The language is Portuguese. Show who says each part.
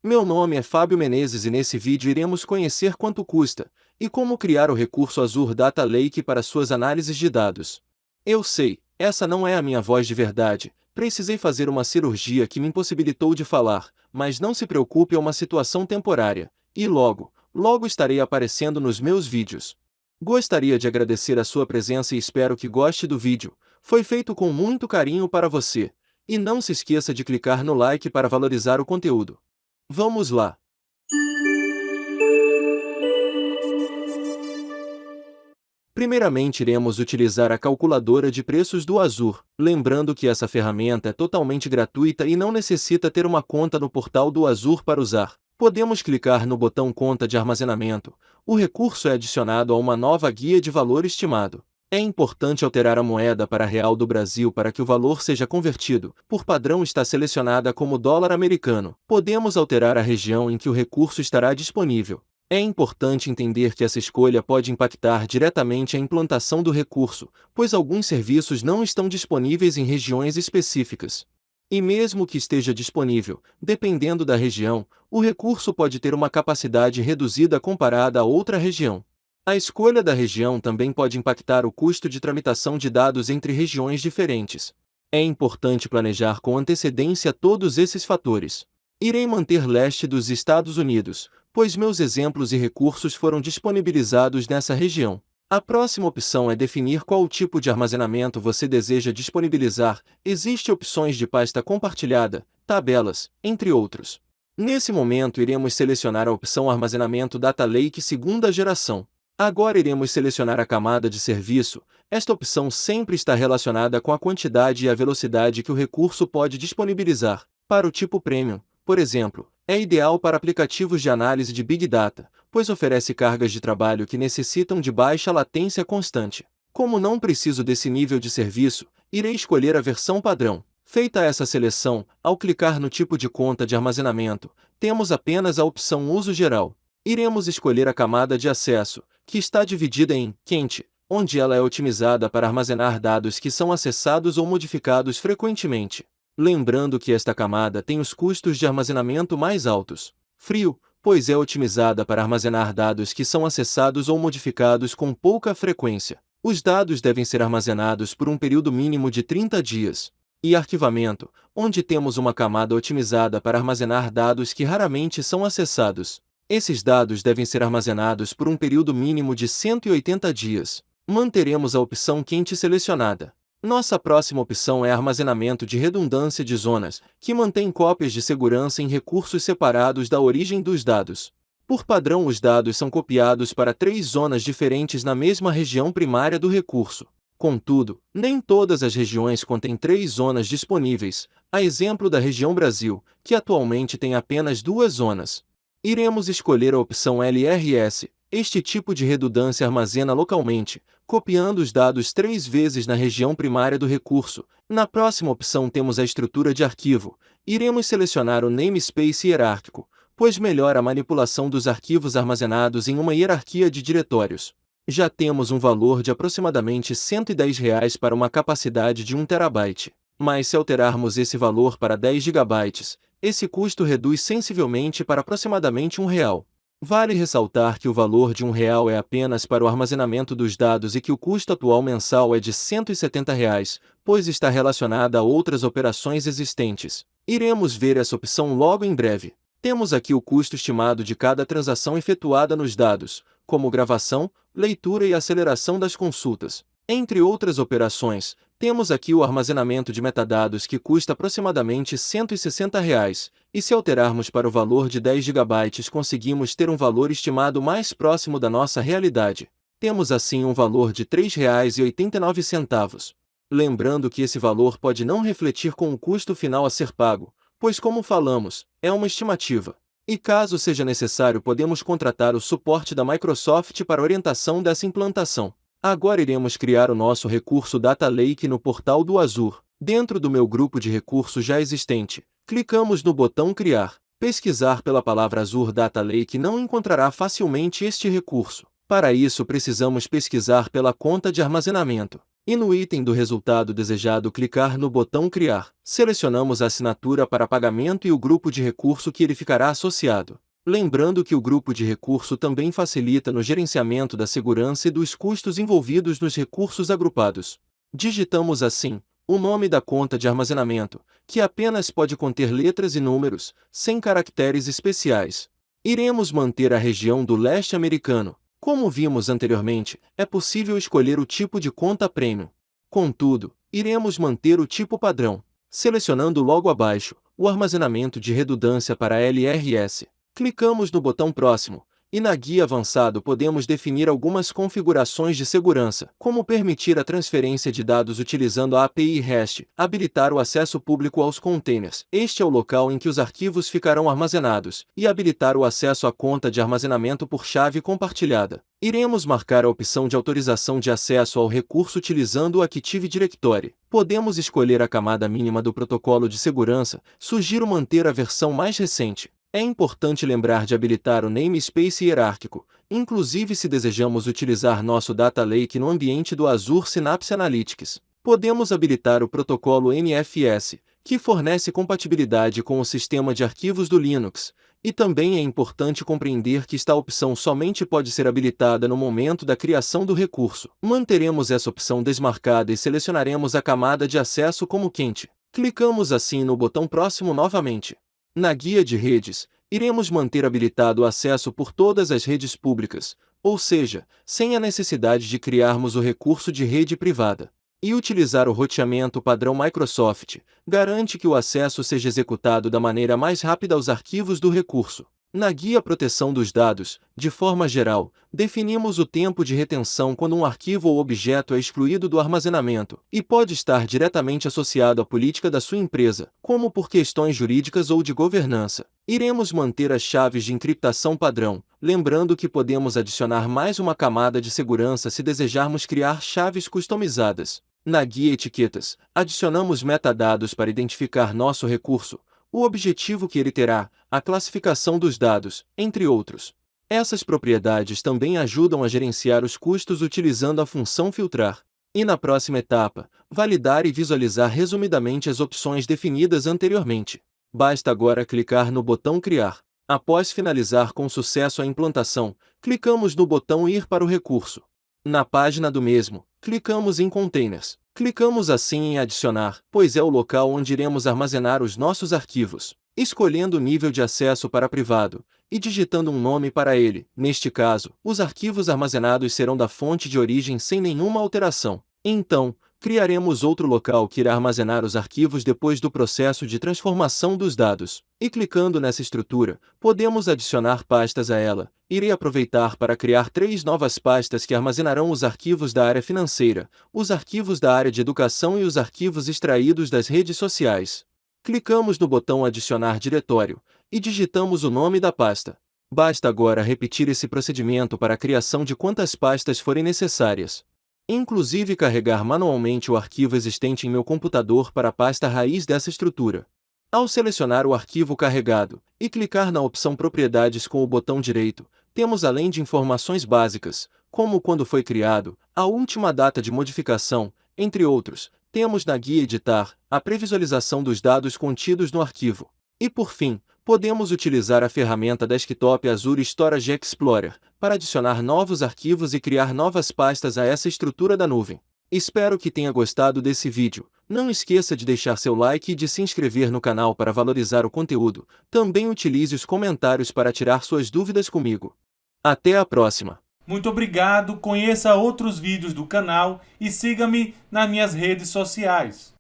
Speaker 1: Meu nome é Fábio Menezes e nesse vídeo iremos conhecer quanto custa e como criar o recurso Azure Data Lake para suas análises de dados. Eu sei, essa não é a minha voz de verdade, precisei fazer uma cirurgia que me impossibilitou de falar, mas não se preocupe, é uma situação temporária, e logo estarei aparecendo nos meus vídeos. Gostaria de agradecer a sua presença e espero que goste do vídeo, foi feito com muito carinho para você. E não se esqueça de clicar no like para valorizar o conteúdo. Vamos lá! Primeiramente iremos utilizar a calculadora de preços do Azure, lembrando que essa ferramenta é totalmente gratuita e não necessita ter uma conta no portal do Azure para usar. Podemos clicar no botão Conta de Armazenamento. O recurso é adicionado a uma nova guia de valor estimado. É importante alterar a moeda para real do Brasil para que o valor seja convertido. Por padrão está selecionada como dólar americano. Podemos alterar a região em que o recurso estará disponível. É importante entender que essa escolha pode impactar diretamente a implantação do recurso, pois alguns serviços não estão disponíveis em regiões específicas. E mesmo que esteja disponível, dependendo da região, o recurso pode ter uma capacidade reduzida comparada a outra região. A escolha da região também pode impactar o custo de tramitação de dados entre regiões diferentes. É importante planejar com antecedência todos esses fatores. Irei manter leste dos Estados Unidos, pois meus exemplos e recursos foram disponibilizados nessa região. A próxima opção é definir qual tipo de armazenamento você deseja disponibilizar. Existem opções de pasta compartilhada, tabelas, entre outros. Nesse momento iremos selecionar a opção Armazenamento Data Lake segunda geração. Agora iremos selecionar a camada de serviço. Esta opção sempre está relacionada com a quantidade e a velocidade que o recurso pode disponibilizar. Para o tipo Premium, por exemplo, é ideal para aplicativos de análise de Big Data, pois oferece cargas de trabalho que necessitam de baixa latência constante. Como não preciso desse nível de serviço, irei escolher a versão padrão. Feita essa seleção, ao clicar no tipo de conta de armazenamento, temos apenas a opção Uso Geral. Iremos escolher a camada de acesso, que está dividida em quente, onde ela é otimizada para armazenar dados que são acessados ou modificados frequentemente. Lembrando que esta camada tem os custos de armazenamento mais altos. Frio, pois é otimizada para armazenar dados que são acessados ou modificados com pouca frequência. Os dados devem ser armazenados por um período mínimo de 30 dias. E arquivamento, onde temos uma camada otimizada para armazenar dados que raramente são acessados. Esses dados devem ser armazenados por um período mínimo de 180 dias. Manteremos a opção quente selecionada. Nossa próxima opção é armazenamento de redundância de zonas, que mantém cópias de segurança em recursos separados da origem dos dados. Por padrão, os dados são copiados para 3 zonas diferentes na mesma região primária do recurso. Contudo, nem todas as regiões contêm 3 zonas disponíveis, a exemplo da região Brasil, que atualmente tem apenas 2 zonas. Iremos escolher a opção LRS. Este tipo de redundância armazena localmente, copiando os dados 3 vezes na região primária do recurso. Na próxima opção temos a estrutura de arquivo. Iremos selecionar o namespace hierárquico, pois melhora a manipulação dos arquivos armazenados em uma hierarquia de diretórios. Já temos um valor de aproximadamente R$ 110 para uma capacidade de 1 TB. Mas se alterarmos esse valor para 10 GB, esse custo reduz sensivelmente para aproximadamente R$ 1. Vale ressaltar que o valor de R$ 1 é apenas para o armazenamento dos dados e que o custo atual mensal é de R$ 170, pois está relacionada a outras operações existentes. Iremos ver essa opção logo em breve. Temos aqui o custo estimado de cada transação efetuada nos dados, como gravação, leitura e aceleração das consultas. Entre outras operações, temos aqui o armazenamento de metadados que custa aproximadamente R$ 160, e se alterarmos para o valor de 10 GB conseguimos ter um valor estimado mais próximo da nossa realidade. Temos assim um valor de R$ 3,89. Lembrando que esse valor pode não refletir com o custo final a ser pago, pois como falamos, é uma estimativa. E caso seja necessário podemos contratar o suporte da Microsoft para orientação dessa implantação. Agora iremos criar o nosso recurso Data Lake no portal do Azure. Dentro do meu grupo de recursos já existente, clicamos no botão Criar. Pesquisar pela palavra Azure Data Lake não encontrará facilmente este recurso. Para isso precisamos pesquisar pela conta de armazenamento. E no item do resultado desejado clicar no botão Criar. Selecionamos a assinatura para pagamento e o grupo de recurso que ele ficará associado. Lembrando que o grupo de recurso também facilita no gerenciamento da segurança e dos custos envolvidos nos recursos agrupados. Digitamos assim o nome da conta de armazenamento, que apenas pode conter letras e números, sem caracteres especiais. Iremos manter a região do leste americano. Como vimos anteriormente, é possível escolher o tipo de conta premium. Contudo, iremos manter o tipo padrão, selecionando logo abaixo o armazenamento de redundância para LRS. Clicamos no botão Próximo, e na guia avançado podemos definir algumas configurações de segurança, como permitir a transferência de dados utilizando a API REST, habilitar o acesso público aos containers, este é o local em que os arquivos ficarão armazenados, e habilitar o acesso à conta de armazenamento por chave compartilhada. Iremos marcar a opção de autorização de acesso ao recurso utilizando o Active Directory. Podemos escolher a camada mínima do protocolo de segurança, sugiro manter a versão mais recente. É importante lembrar de habilitar o namespace hierárquico, inclusive se desejamos utilizar nosso Data Lake no ambiente do Azure Synapse Analytics. Podemos habilitar o protocolo NFS, que fornece compatibilidade com o sistema de arquivos do Linux, e também é importante compreender que esta opção somente pode ser habilitada no momento da criação do recurso. Manteremos essa opção desmarcada e selecionaremos a camada de acesso como quente. Clicamos assim no botão Próximo novamente. Na guia de redes, iremos manter habilitado o acesso por todas as redes públicas, ou seja, sem a necessidade de criarmos o recurso de rede privada. E utilizar o roteamento padrão Microsoft garante que o acesso seja executado da maneira mais rápida aos arquivos do recurso. Na guia Proteção dos dados, de forma geral, definimos o tempo de retenção quando um arquivo ou objeto é excluído do armazenamento, e pode estar diretamente associado à política da sua empresa, como por questões jurídicas ou de governança. Iremos manter as chaves de encriptação padrão, lembrando que podemos adicionar mais uma camada de segurança se desejarmos criar chaves customizadas. Na guia Etiquetas, adicionamos metadados para identificar nosso recurso, o objetivo que ele terá, a classificação dos dados, entre outros. Essas propriedades também ajudam a gerenciar os custos utilizando a função filtrar. E na próxima etapa, validar e visualizar resumidamente as opções definidas anteriormente. Basta agora clicar no botão Criar. Após finalizar com sucesso a implantação, clicamos no botão Ir para o recurso. Na página do mesmo, clicamos em Containers. Clicamos assim em Adicionar, pois é o local onde iremos armazenar os nossos arquivos, escolhendo o nível de acesso para privado, e digitando um nome para ele. Neste caso, os arquivos armazenados serão da fonte de origem sem nenhuma alteração. Então, criaremos outro local que irá armazenar os arquivos depois do processo de transformação dos dados. E clicando nessa estrutura, podemos adicionar pastas a ela. Irei aproveitar para criar 3 novas pastas que armazenarão os arquivos da área financeira, os arquivos da área de educação e os arquivos extraídos das redes sociais. Clicamos no botão Adicionar diretório e digitamos o nome da pasta. Basta agora repetir esse procedimento para a criação de quantas pastas forem necessárias. Inclusive carregar manualmente o arquivo existente em meu computador para a pasta raiz dessa estrutura. Ao selecionar o arquivo carregado e clicar na opção Propriedades com o botão direito, temos além de informações básicas, como quando foi criado, a última data de modificação, entre outros, temos na guia Editar a previsualização dos dados contidos no arquivo. E por fim, podemos utilizar a ferramenta Desktop Azure Storage Explorer para adicionar novos arquivos e criar novas pastas a essa estrutura da nuvem. Espero que tenha gostado desse vídeo. Não esqueça de deixar seu like e de se inscrever no canal para valorizar o conteúdo. Também utilize os comentários para tirar suas dúvidas comigo. Até a próxima!
Speaker 2: Muito obrigado, conheça outros vídeos do canal e siga-me nas minhas redes sociais.